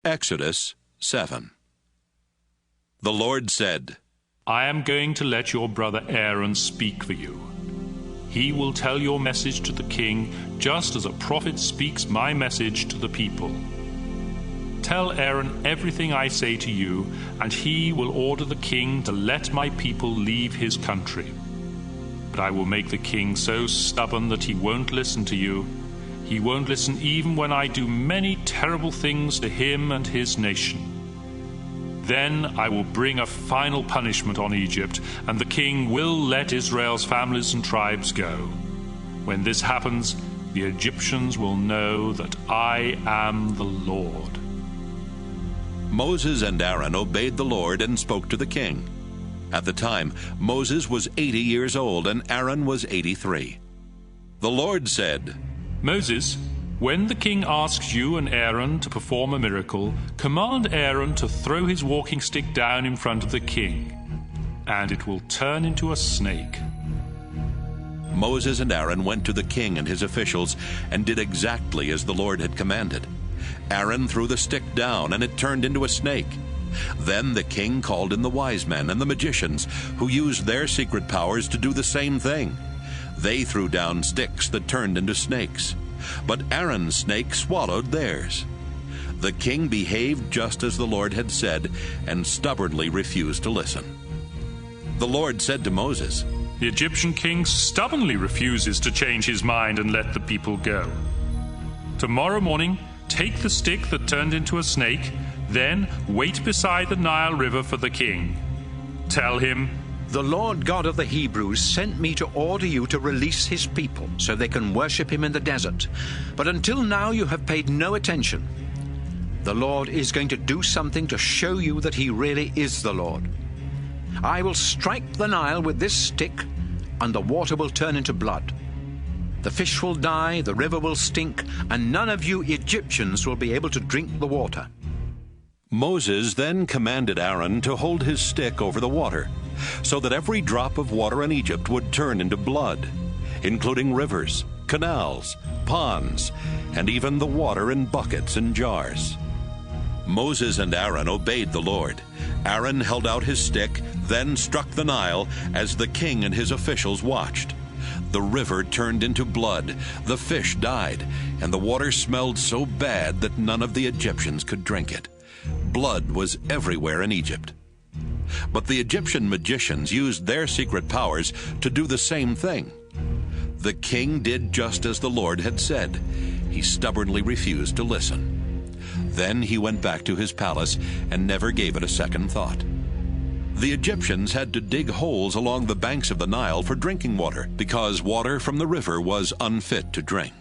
Exodus 7. The Lord said, I am going to let your brother Aaron speak for you. He will tell your message to the king, just as a prophet speaks my message to the people. Tell Aaron everything I say to you, and he will order the king to let my people leave his country. But I will make the king so stubborn that he won't listen to you. He won't listen even when I do many terrible things to him and his nation. Then I will bring a final punishment on Egypt, and the king will let Israel's families and tribes go. When this happens, the Egyptians will know that I am the Lord. Moses and Aaron obeyed the Lord and spoke to the king. At the time, Moses was 80 years old and Aaron was 83. The Lord said, Moses, when the king asks you and Aaron to perform a miracle, command Aaron to throw his walking stick down in front of the king, and it will turn into a snake. Moses and Aaron went to the king and his officials and did exactly as the Lord had commanded. Aaron threw the stick down, and it turned into a snake. Then the king called in the wise men and the magicians, who used their secret powers to do the same thing. They threw down sticks that turned into snakes, but Aaron's snake swallowed theirs. The king behaved just as the Lord had said, and stubbornly refused to listen. The Lord said to Moses, The Egyptian king stubbornly refuses to change his mind and let the people go. Tomorrow morning, take the stick that turned into a snake, then wait beside the Nile River for the king. Tell him, The Lord God of the Hebrews sent me to order you to release his people so they can worship him in the desert. But until now you have paid no attention. The Lord is going to do something to show you that he really is the Lord. I will strike the Nile with this stick, and the water will turn into blood. The fish will die, the river will stink, and none of you Egyptians will be able to drink the water. Moses then commanded Aaron to hold his stick over the water, so that every drop of water in Egypt would turn into blood, including rivers, canals, ponds, and even the water in buckets and jars. Moses and Aaron obeyed the Lord. Aaron held out his stick, then struck the Nile as the king and his officials watched. The river turned into blood, the fish died, and the water smelled so bad that none of the Egyptians could drink it. Blood was everywhere in Egypt. But the Egyptian magicians used their secret powers to do the same thing. The king did just as the Lord had said. He stubbornly refused to listen. Then he went back to his palace and never gave it a second thought. The Egyptians had to dig holes along the banks of the Nile for drinking water, because water from the river was unfit to drink.